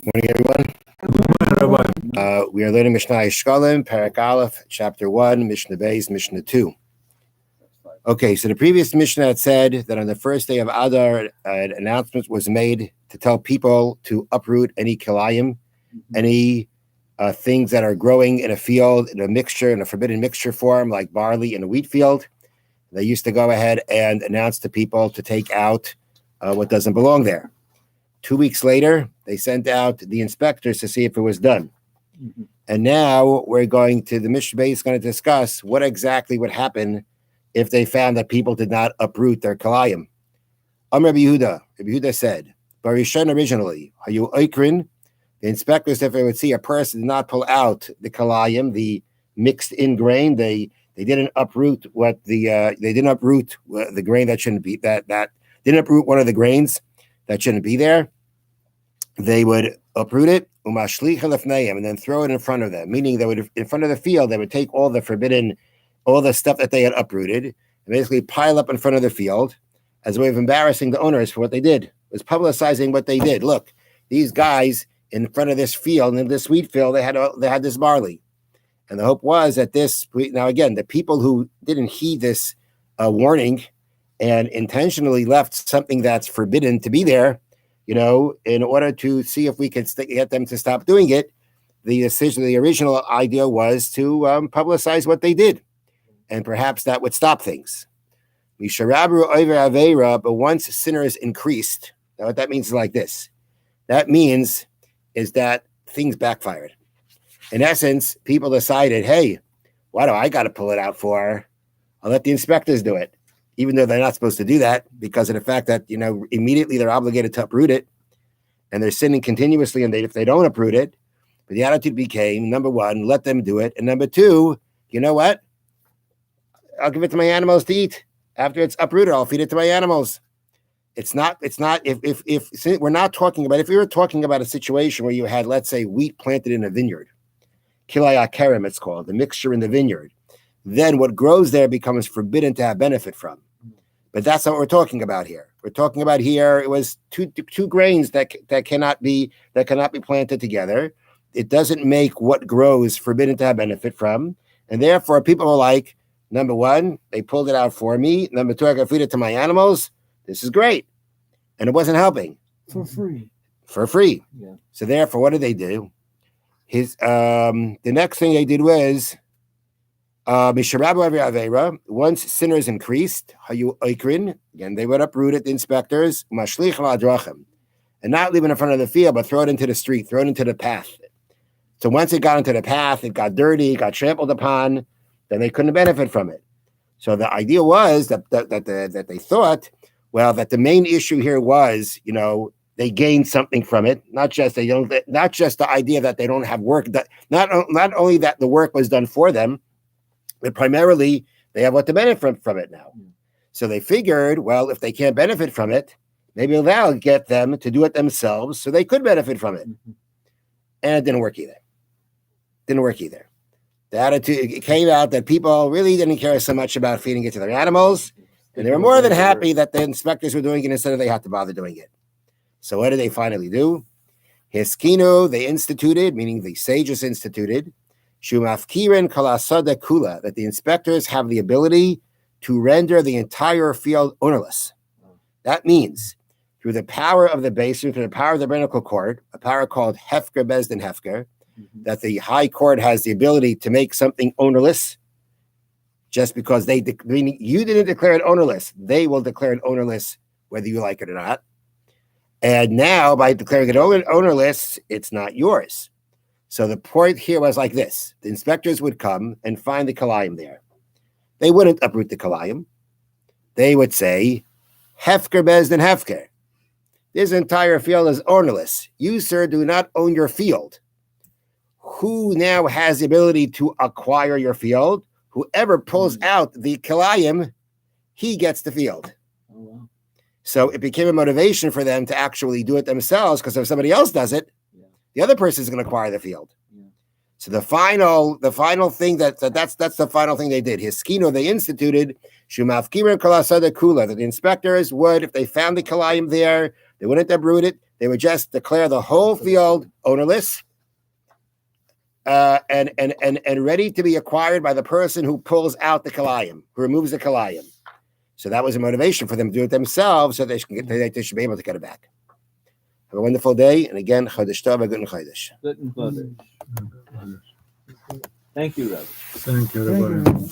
Morning, everyone. We are learning Mishnah Shkalim, Parak Aleph, Chapter 1, Mishnah Beis, Mishnah 2. Okay, so the previous Mishnah had said that on the first day of Adar, an announcement was made to tell people to uproot any kilayim, any things that are growing in a field, in a forbidden mixture form, like barley in a wheat field. They used to go ahead and announce to people to take out what doesn't belong there. 2 weeks later, they sent out the inspectors to see if it was done. Mm-hmm. And now the Mishnah is going to discuss what exactly would happen if they found that people did not uproot their kalayim. Rabbi Yehuda said, Barishan originally, Hayu Oikrin, the inspectors, if they would see a person did not pull out the kalayim, the mixed in grain, they didn't uproot the grain that shouldn't be, that didn't uproot one of the grains that shouldn't be there, they would uproot it, and then throw it in front of them. Meaning they would, in front of the field, they would take all the stuff that they had uprooted, and basically pile up in front of the field as a way of embarrassing the owners for what they did. It was publicizing what they did. Look, these guys in front of this field, in this wheat field, they had this barley. And the hope was that now again, the people who didn't heed this warning and intentionally left something that's forbidden to be there, in order to see if we could get them to stop doing it, the original idea was to publicize what they did, and perhaps that would stop things. But once sinners increased, now what that means is like this. That means is that things backfired. In essence, people decided, hey, why do I got to pull it out for? I'll let the inspectors do it, even though they're not supposed to do that because of the fact that, immediately they're obligated to uproot it, and they're sinning continuously if they don't uproot it. But the attitude became, number one, let them do it. And number two, you know what? I'll give it to my animals to eat. After it's uprooted, I'll feed it to my animals. If we were talking about a situation where you had, let's say, wheat planted in a vineyard, kilaya kerem it's called, the mixture in the vineyard, then what grows there becomes forbidden to have benefit from. But that's not what we're talking about here. We're talking about here, it was two grains that cannot be planted together. It doesn't make what grows forbidden to have benefit from. And therefore, people are like, number one, they pulled it out for me. Number two, I can feed it to my animals. This is great. And it wasn't helping. For free. Yeah. So therefore, what did they do? The next thing they did was, once sinners increased, again, they would uproot it, the inspectors, and not leave it in front of the field, but throw it into the street, throw it into the path. So once it got into the path, it got dirty, it got trampled upon, then they couldn't benefit from it. So the idea was that they thought, well, that the main issue here was, they gained something from it, not just the idea that they don't have work, that not only that the work was done for them, but primarily they have what to benefit from it now. So they figured, well, if they can't benefit from it, maybe that'll get them to do it themselves so they could benefit from it. And it didn't work either. The attitude, it came out that people really didn't care so much about feeding it to their animals, and they were more than happy that the inspectors were doing it instead of they had to bother doing it. So what did they finally do? Hiskino, they instituted, meaning the sages instituted, Shumafkirin kalasada kula, that the inspectors have the ability to render the entire field ownerless. That means through the power of the Beiser, through the power of the rabbinical court, a power called Hefker Bezdin Hefker, that the high court has the ability to make something ownerless, just because meaning you didn't declare it ownerless, they will declare it ownerless whether you like it or not. And now, by declaring it ownerless, it's not yours. So the point here was like this. The inspectors would come and find the kalayim there. They wouldn't uproot the kalayim. They would say, Hefker Bezdin Hefker. This entire field is ownerless. You, sir, do not own your field. Who now has the ability to acquire your field? Whoever pulls out the kalayim, he gets the field. Oh, wow. So it became a motivation for them to actually do it themselves, because if somebody else does it, the other person is going to acquire the field. Yeah. So the final thing that's the final thing they did. Hiskino, they instituted Shumafkirin kalasada kula, that the inspectors would, if they found the kalayim there, They wouldn't uproot it. They would just declare the whole field ownerless and ready to be acquired by the person who pulls out the kalayim, who removes the kalayim. So that was a motivation for them to do it themselves, so they should be able to get it back. Have a wonderful day, and again, Chodesh Tov, Good Chodesh. Thank you, Rabbi. Thank you, everybody.